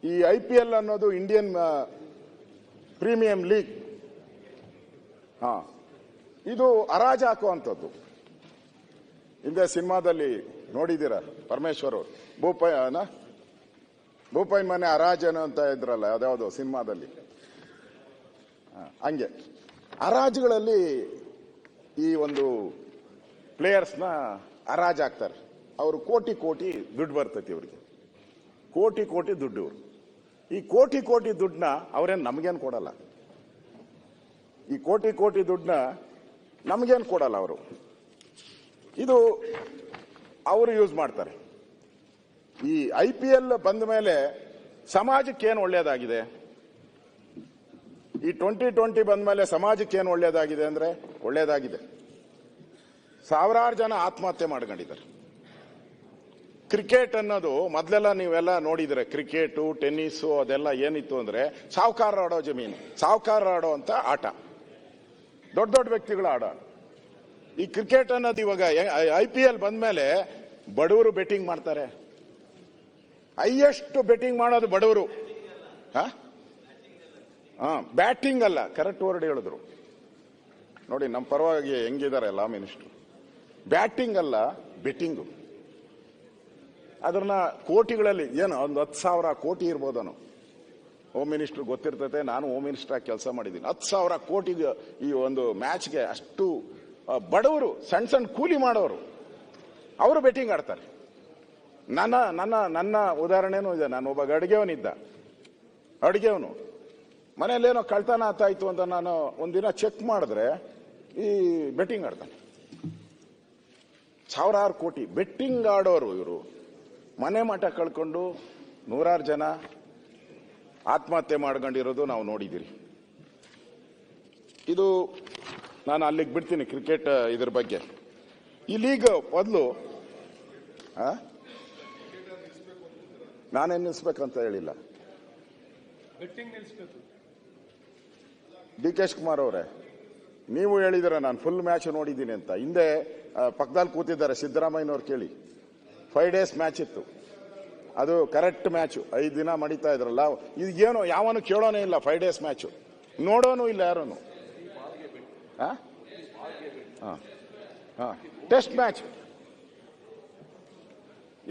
ಈ IPL ಅನ್ನೋದು Indian premium league. ಇದು ಹರಾಜು ಹಾಕುವಂಥದ್ದು. ಹಿಂದೆ ಸಿನಿಮಾದಲ್ಲಿ ನೋಡಿದ್ದೀರ, ಪರಮೇಶ್ವರ್ ಭೂಪಾಯಿ ಮನೆ ಹರಾಜನು ಅಂತ ಇದ್ರಲ್ಲ ಅದ್ಯಾವುದೋ ಸಿನಿಮಾದಲ್ಲಿ. ಹಂಗೆ ಹರಾಜುಗಳಲ್ಲಿ ಈ ಒಂದು ಪ್ಲೇಯರ್ಸ್ನ ಹರಾಜು ಹಾಕ್ತಾರೆ. ಅವರು ಕೋಟಿ ಕೋಟಿ ದುಡ್ಡು ಬರ್ತೈತಿ ಅವ್ರಿಗೆ, ಕೋಟಿ ಕೋಟಿ ದುಡ್ಡು. ಈ ಕೋಟಿ ಕೋಟಿ ದುಡ್ಡನ್ನ ಅವ್ರೇನು ನಮಗೇನು ಕೊಡಲ್ಲ. ಈ ಕೋಟಿ ಕೋಟಿ ದುಡ್ಡನ್ನ ನಮಗೇನು ಕೊಡಲ್ಲ ಅವರು. ಇದು ಅವರು ಯೂಸ್ ಮಾಡ್ತಾರೆ. ಈ IPL ಬಂದ ಮೇಲೆ ಸಮಾಜಕ್ಕೆ ಏನು ಒಳ್ಳೇದಾಗಿದೆ? ಈ 2020 ಬಂದ ಮೇಲೆ ಸಮಾಜಕ್ಕೆ ಏನು ಒಳ್ಳೇದಾಗಿದೆ ಅಂದ್ರೆ, ಒಳ್ಳೇದಾಗಿದೆ. ಸಾವಿರಾರು ಜನ ಆತ್ಮಹತ್ಯೆ ಮಾಡ್ಕೊಂಡಿದ್ದಾರೆ. ಕ್ರಿಕೆಟ್ ಅನ್ನೋದು ಮೊದಲೆಲ್ಲ ನೀವೆಲ್ಲ ನೋಡಿದ್ರೆ, ಕ್ರಿಕೆಟು ಟೆನ್ನಿಸು ಅದೆಲ್ಲ ಏನಿತ್ತು ಅಂದ್ರೆ ಸಾಹುಕಾರ ಆಡೋ ಜಮೀನು, ಸಾಹುಕಾರ ಆಡೋ ಅಂತ ಆಟ, ದೊಡ್ಡ ದೊಡ್ಡ ವ್ಯಕ್ತಿಗಳ ಆಡ. ಈ ಕ್ರಿಕೆಟ್ ಅನ್ನೋದು ಇವಾಗ IPL ಬಂದ್ಮೇಲೆ ಬಡವರು ಬೆಟ್ಟಿಂಗ್ ಮಾಡ್ತಾರೆ. ಹೈಯೆಸ್ಟ್ ಬೆಟ್ಟಿಂಗ್ ಮಾಡೋದು ಬಡವರು. ಬ್ಯಾಟಿಂಗ್ ಅಲ್ಲ, ಕರೆಕ್ಟ್ ವರ್ಡ್ ಹೇಳಿದ್ರು ನೋಡಿ. ನಮ್ಮ ಪರವಾಗಿ ಹೆಂಗಿದ್ದಾರೆ ಲಾ ಮಿನಿಸ್ಟರ್. ಬ್ಯಾಟಿಂಗ್ ಅಲ್ಲ, ಬೆಟ್ಟಿಂಗು. ಅದನ್ನ ಕೋಟಿಗಳಲ್ಲಿ, ಏನು ಒಂದು 10,000 ಕೋಟಿ ಇರ್ಬೋದನು. ಹೋಮ್ ಮಿನಿಸ್ಟರ್ ಗೊತ್ತಿರ್ತೈತೆ, ನಾನು ಹೋಮ್ ಮಿನಿಸ್ಟರ್ ಆಗಿ ಕೆಲಸ ಮಾಡಿದ್ದೀನಿ. 10,000 ಕೋಟಿಗೆ ಈ ಒಂದು ಮ್ಯಾಚ್ಗೆ ಅಷ್ಟು ಬಡವರು, ಸಣ್ಣ ಸಣ್ಣ ಕೂಲಿ ಮಾಡೋರು, ಅವರು ಬೆಟ್ಟಿಂಗ್ ಆಡ್ತಾರೆ. ನನ್ನ ಉದಾಹರಣೆನೂ ಇದೆ. ನಾನು ಒಬ್ಬ ಅಡುಗೆಯವನಿದ್ದ, ಅಡುಗೆವನು ಮನೆಯಲ್ಲೇನೋ ಕಳ್ತನ ಆತಾಯ್ತು ಅಂತ ನಾನು ಒಂದಿನ ಚೆಕ್ ಮಾಡಿದ್ರೆ ಈ ಬೆಟ್ಟಿಂಗ್ ಆಡ್ತಾನೆ. ಸಾವಿರಾರು ಕೋಟಿ ಬೆಟ್ಟಿಂಗ್ ಆಡೋರು ಇವರು. ಮನೆ ಮಠ ಕಳ್ಕೊಂಡು ನೂರಾರು ಜನ ಆತ್ಮಹತ್ಯೆ ಮಾಡ್ಕೊಂಡಿರೋದು ನಾವು ನೋಡಿದ್ದೀರಿ. ಇದು ನಾನು ಅಲ್ಲಿಗೆ ಬಿಡ್ತೀನಿ ಕ್ರಿಕೆಟ್ ಇದ್ರ ಬಗ್ಗೆ. ಈ ಲೀಗ್ ಮೊದಲು ನಾನೇನು ನಿಲ್ಲಿಸ್ಬೇಕಂತ ಹೇಳಿಲ್ಲ. DK ಶಿವಕುಮಾರ್ ಅವರೇ, ನೀವು ಹೇಳಿದಿರ ನಾನು ಫುಲ್ ಮ್ಯಾಚ್ ನೋಡಿದ್ದೀನಿ ಅಂತ. ಹಿಂದೆ ಪಕ್ಕದಲ್ಲಿ ಕೂತಿದ್ದಾರೆ ಸಿದ್ದರಾಮಯ್ಯನವ್ರು, ಕೇಳಿ. 5 days ಮ್ಯಾಚ್ ಇತ್ತು. ಅದು ಕರೆಕ್ಟ್ ಮ್ಯಾಚು. 5 ದಿನ ಮಡಿತಾ ಇದ್ರಲ್ಲ. ಇದಕ್ಕೇನು ಯಾವನು ಕೇಳೋನೇ ಇಲ್ಲ. 5 days ಮ್ಯಾಚು ನೋಡೋನು ಇಲ್ಲ ಯಾರನು. ಟೆಸ್ಟ್ ಮ್ಯಾಚ್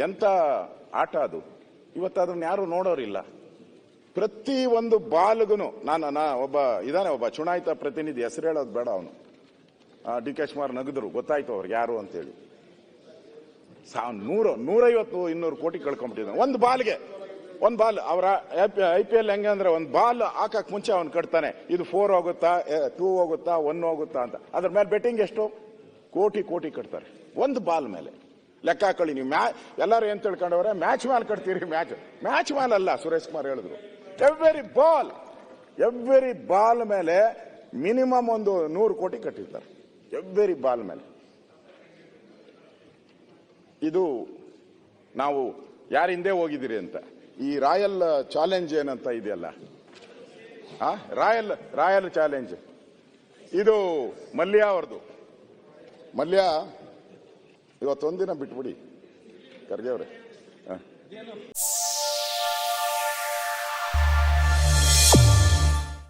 ಎಂತ ಆಟ ಅದು. ಇವತ್ತು ಅದನ್ನ ಯಾರು ನೋಡೋರಿಲ್ಲ. ಪ್ರತಿ ಒಂದು ಬಾಲ್ಗೂ ಒಬ್ಬ ಚುನಾಯಿತ ಪ್ರತಿನಿಧಿ, ಹೆಸರು ಹೇಳೋದು ಬೇಡ, ಅವನು DK ಶಿವಕುಮಾರ್ ನಗದ್ರು, ಗೊತ್ತಾಯ್ತು ಅವ್ರಿಗೆ ಯಾರು ಅಂತೇಳಿ. 100, 150, 200 ಕೋಟಿ ಕಳ್ಕೊಂಡ್ಬಿಟ್ಟಿದ್ದಾನೆ ಒಂದು ಬಾಲ್ಗೆ. ಒಂದು ಬಾಲ್ ಅವರ IPL ಹೆಂಗೆ ಅಂದ್ರೆ, ಒಂದು ಬಾಲ್ ಹಾಕಕ್ ಮುಂಚೆ ಅವ್ನು ಕಟ್ತಾನೆ, ಇದು 4 ಹೋಗುತ್ತಾ, 2 ಹೋಗುತ್ತಾ, 1 ಹೋಗುತ್ತಾ ಅಂತ. ಅದ್ರ ಮೇಲೆ ಬೆಟ್ಟಿಂಗ್ ಎಷ್ಟು? ಕೋಟಿ ಕೋಟಿ ಕಟ್ತಾರೆ ಒಂದು ಬಾಲ್ ಮೇಲೆ. ಲೆಕ್ಕ ಹಾಕೊಳ್ಳಿ ನೀವು. ಎಲ್ಲರೂ ಏನ್ ತಿಳ್ಕೊಂಡವ್ರೆ, ಮ್ಯಾಚ್ ಮೇಲೆ ಕಟ್ತೀರಿ. ಮ್ಯಾಚ್ ಮೇಲೆ ಅಲ್ಲ, ಸುರೇಶ್ ಕುಮಾರ್ ಹೇಳಿದ್ರು. ಎವ್ರಿ ಬಾಲ್ ಮೇಲೆ ಮಿನಿಮಮ್ ಒಂದು 100 ಕೋಟಿ ಕಟ್ಟಿರ್ತಾರೆ, ಎವ್ರಿ ಬಾಲ್ ಮೇಲೆ. ಇದು ನಾವು ಯಾರ ಹಿಂದೆ ಹೋಗಿದ್ದೀರಿ ಅಂತ. ಈ ರಾಯಲ್ ಚಾಲೆಂಜ್ ಏನಂತ ಇದೆಯಲ್ಲ, ರಾಯಲ್ ಚಾಲೆಂಜ್, ಇದು ಮಲ್ಯ ಅವ್ರದ್ದು. ಮಲ್ಯ ಇವತ್ತೊಂದಿನ ಬಿಟ್ಬಿಡಿ ಖರ್ಗೆ ಅವರೇ.